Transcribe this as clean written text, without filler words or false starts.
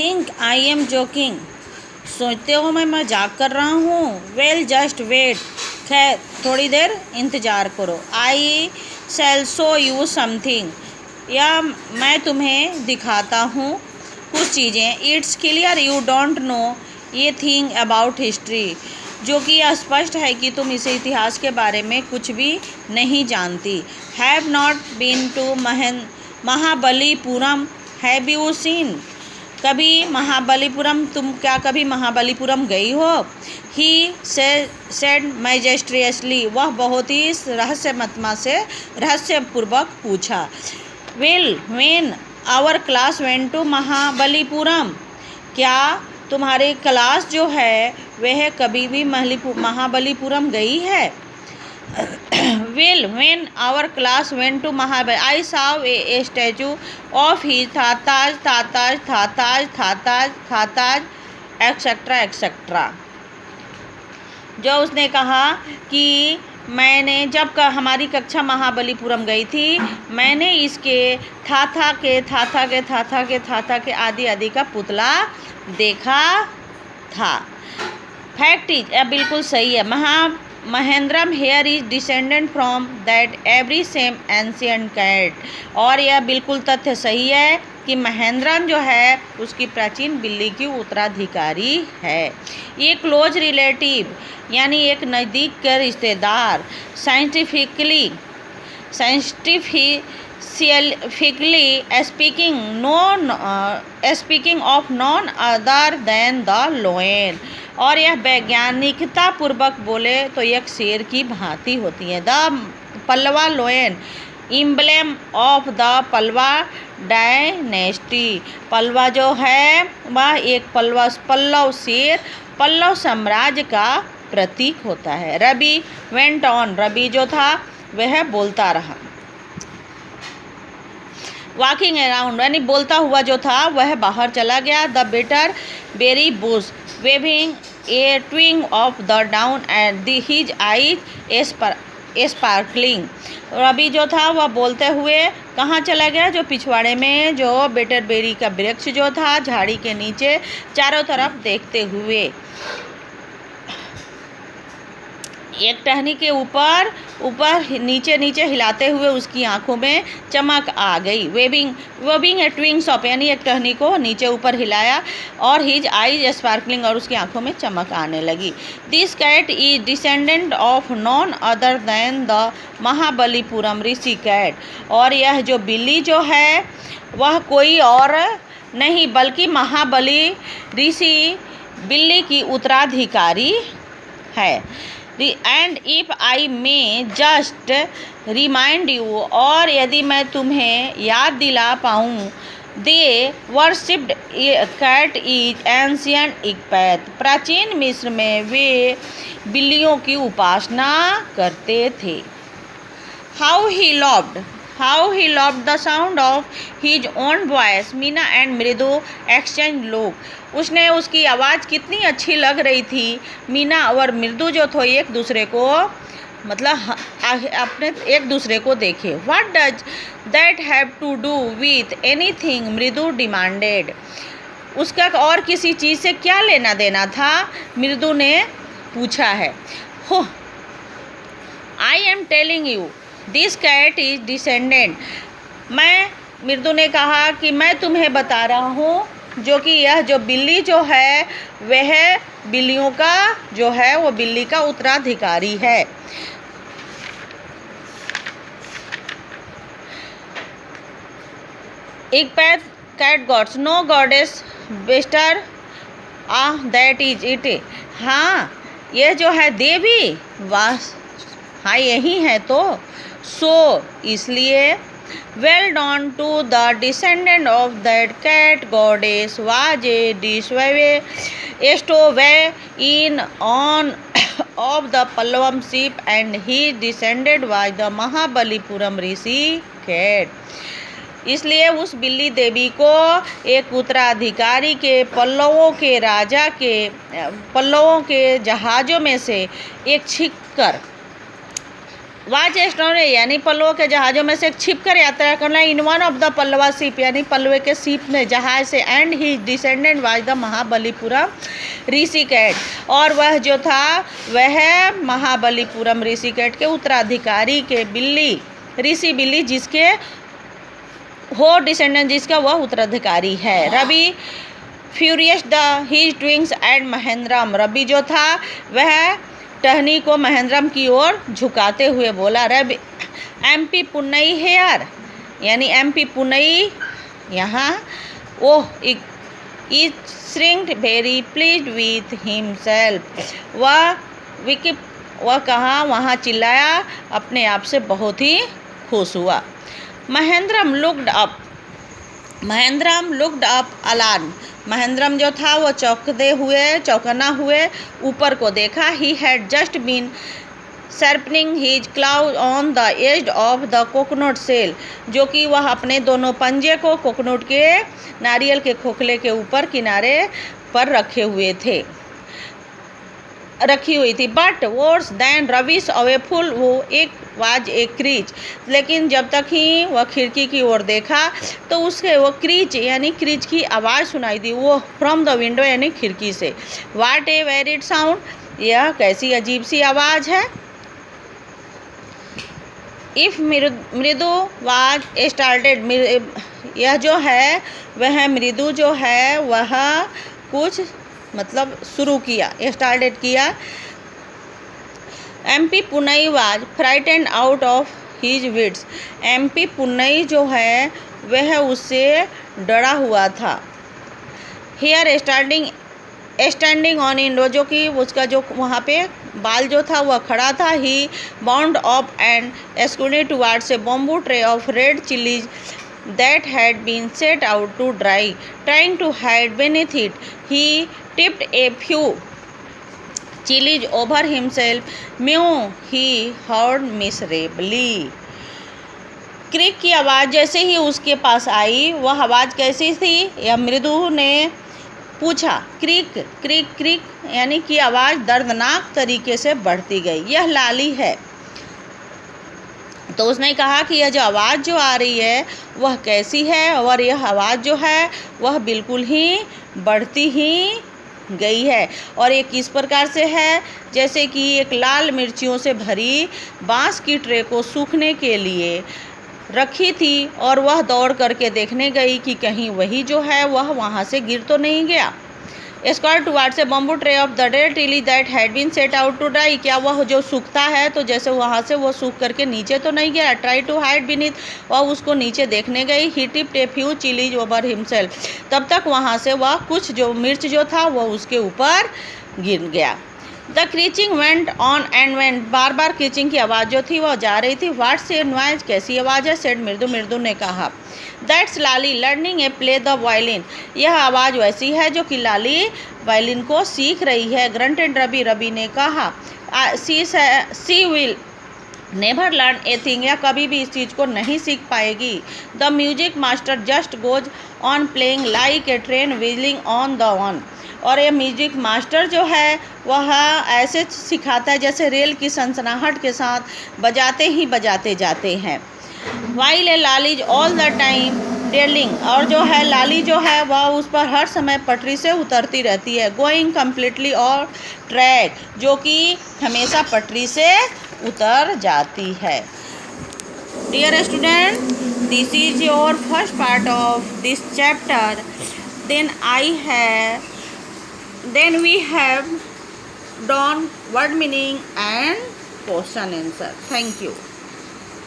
Think I am joking, सोचते हो मैं मजाक कर रहा हूँ। वेल जस्ट वेट, खैर थोड़ी देर इंतज़ार करो। आई शैल शो यू समथिंग, या मैं तुम्हें दिखाता हूँ कुछ चीज़ें। It's clear you don't know ये थिंग अबाउट हिस्ट्री, जो कि यह स्पष्ट है कि तुम इसे इतिहास के बारे में कुछ भी नहीं जानती। Have not been to Mahabalipuram, have you seen, कभी महाबलीपुरम, तुम क्या कभी महाबलीपुरम गई हो? ही सेड मैजेस्ट्रियसली, वह बहुत ही रहस्यपूर्वक पूछा। Well when our class went to Mahabalipuram, क्या तुम्हारी क्लास जो है वह कभी भी महाबलीपुरम गई है? Well, when our class went to Mahabali, I saw a statue of his Thataj, etc. etc. जो उसने कहा कि मैंने जब हमारी कक्षा महाबलीपुरम गई थी, मैंने इसके थाथा के आदि का पुतला देखा था। फैक्ट इज, बिल्कुल सही है। Mahendram here is descendant from that very same ancient cat, और यह बिल्कुल तथ्य सही है कि महेंद्रन जो है उसकी प्राचीन बिल्ली की उत्तराधिकारी है। ये क्लोज रिलेटिव यानी एक नज़दीक के रिश्तेदार, scientifically speaking of none other than the lion, और यह वैज्ञानिकता पूर्वक बोले तो एक शेर की भांति होती है। The Pallava lion, emblem of the Pallava dynasty, Pallava जो है वह एक पल्लव शेर पल्लव साम्राज्य का प्रतीक होता है। रवि वेंट ऑन, रवि जो था वह बोलता रहा। वॉकिंग अराउंड यानी बोलता हुआ जो था वह बाहर चला गया। The better berry bush waving a twig of the down and his eyes sparkling, Ravi जो था वह बोलते हुए कहाँ चला गया? जो पिछवाड़े में जो बेटर बेरी का वृक्ष जो था झाड़ी के नीचे चारों तरफ देखते हुए, एक टहनी के ऊपर नीचे हिलाते हुए उसकी आंखों में चमक आ गई। वेबिंग ए ट्विंग्स ऑफ यानी एक टहनी को नीचे ऊपर हिलाया और हिज आईज स्पार्कलिंग, और उसकी आंखों में चमक आने लगी। This cat is descendant of none other than the Mahabalipuram rishi cat, और यह जो बिल्ली जो है वह कोई और नहीं बल्कि महाबली ऋषि बिल्ली की उत्तराधिकारी है। And if I may just remind you, और यदि मैं तुम्हें याद दिला पाऊँ, दे वर्शिप्ड कैट इज एंशियंट इक्पैथ, प्राचीन मिस्र में वे बिल्लियों की उपासना करते थे। How he loved the sound of his own voice, Meena and मृदु एक्सचेंज लुक, उसने उसकी आवाज़ कितनी अच्छी लग रही थी। मीना और मृदु जो थे एक दूसरे को मतलब अपने एक दूसरे को देखे। What does that have to do with anything, Mridu demanded, उसका और किसी चीज़ से क्या लेना देना था, मृदु ने पूछा है। हो I am telling you this cat is descendant, Mridu ने कहा कि मैं तुम्हें बता रहा हूँ जो कि यह जो बिल्ली जो है वह बिल्लियों का जो है वो बिल्ली का उत्तराधिकारी है। Egypt cat gods, no goddess Bastet that is it, हाँ यह जो है देवी वाह हाँ यही है तो, सो इसलिए well down to the descendant of that cat goddess was a डिश वे in one of the Pallavam ship and he descendant was the Mahabalipuram rishi cat. इसलिए उस बिल्ली देवी को एक उत्तराधिकारी के पल्लवों के जहाज़ों में से एक छींक कर वाच एस्ट्रोने यानी पल्लवों के जहाज़ों में से एक छिप कर यात्रा करना, in one of the Pallava ship यानी पल्लवे के शिप में जहाज से, and he descendant was the Mahabalipuram rishi cat, और वह जो था वह महाबलीपुरम ऋषिकेट के उत्तराधिकारी के बिल्ली, ऋषि बिल्ली जिसके हो डिसेंडेंट, जिसका वह उत्तराधिकारी है। Ravi furious the his twigs and Mahendram, Ravi जो था वह टहनी को महेंद्रम की ओर झुकाते हुए बोला, रवि एमपी पुन्नई हेयर यानी एमपी पुन्नई यहाँ, oh is shrinked very pleased with himself, वह कहाँ वहाँ चिल्लाया, अपने आप से बहुत ही खुश हुआ। Mahendram looked up alarm, Mahendram जो था वो चौकना हुए ऊपर को देखा। He had just been sharpening his claws on the edge of the coconut shell, जो कि वह अपने दोनों पंजे को कोकोनट के नारियल के खोखले के ऊपर किनारे पर रखी हुई थी। बट वर्स देन रविश अवेफुल, वो एक वाज ए क्रीच, लेकिन जब तक ही वह खिड़की की ओर देखा तो उसके वो क्रीच यानी क्रीच की आवाज़ सुनाई दी, वो फ्रॉम द विंडो यानी खिड़की से। वाट ए वेरिड साउंड, यह कैसी अजीब सी आवाज़ है। इफ मृदु वाज स्टार्टेड, यह जो है वह मृदु जो है वह कुछ मतलब शुरू किया, स्टार्टेड किया। MP Punnai was frightened out of his wits, MP Punnai जो है वह उससे डरा हुआ था। हेयर स्टैंडिंग ऑन इंडो, जो कि उसका जो वहाँ पे बाल जो था वह खड़ा था। He bounded up and scooted towards a bamboo tray of red chillies that had been set out to dry. Trying to hide beneath it, he tipped a few chilies over himself. Mew, he heard miserably. क्रिक की आवाज़ जैसे ही उसके पास आई, वह आवाज़ कैसी थी, यह मृदु ने पूछा। क्रिक क्रिक क्रिक यानी कि आवाज़ दर्दनाक तरीके से बढ़ती गई। यह लाली है। तो उसने कहा कि यह जो आवाज़ जो आ रही है वह कैसी है, और यह आवाज़ जो है वह बिल्कुल ही बढ़ती ही गई है। और ये किस प्रकार से है, जैसे कि एक लाल मिर्चियों से भरी बांस की ट्रे को सूखने के लिए रखी थी, और वह दौड़ करके देखने गई कि कहीं वही जो है वह वहाँ से गिर तो नहीं गया। Square towards a bamboo tray of the dead tilly that had been set out to dry, क्या वह जो सूखता है तो जैसे वहाँ से वो सूख करके नीचे तो नहीं गया। ट्राई टू हाइड बीनीथ, वह उसको नीचे देखने गई। He tipped a few chillies over himself, तब तक वहाँ से वह कुछ जो मिर्च जो था वह उसके ऊपर गिर गया। The screeching went on and went, बार बार क्रीचिंग की आवाज़ जो थी वह जा रही थी। व्हाट्स ए नॉइज, कैसी आवाज़ है, सेड मृदु ने कहा। That's Lali learning a play the violin, यह आवाज़ वैसी है जो कि लाली वायलिन को सीख रही है। ग्रंटेड रवि ने कहा। She will never learn a thing, या कभी भी इस चीज़ को नहीं सीख पाएगी। The music master just goes on playing like a train wheeling on the one, और ये म्यूजिक मास्टर जो है वह ऐसे सिखाता है जैसे रेल की सनसनाहट के साथ बजाते ही बजाते जाते हैं। While a Lali all the time dallying, और जो है लाली जो है वह उस पर हर समय पटरी से उतरती रहती है। गोइंग कम्प्लीटली और ट्रैक, जो कि हमेशा पटरी से उतर जाती है। Dear student, this is your first part of this chapter. then we have done word meaning and question answer. Thank you.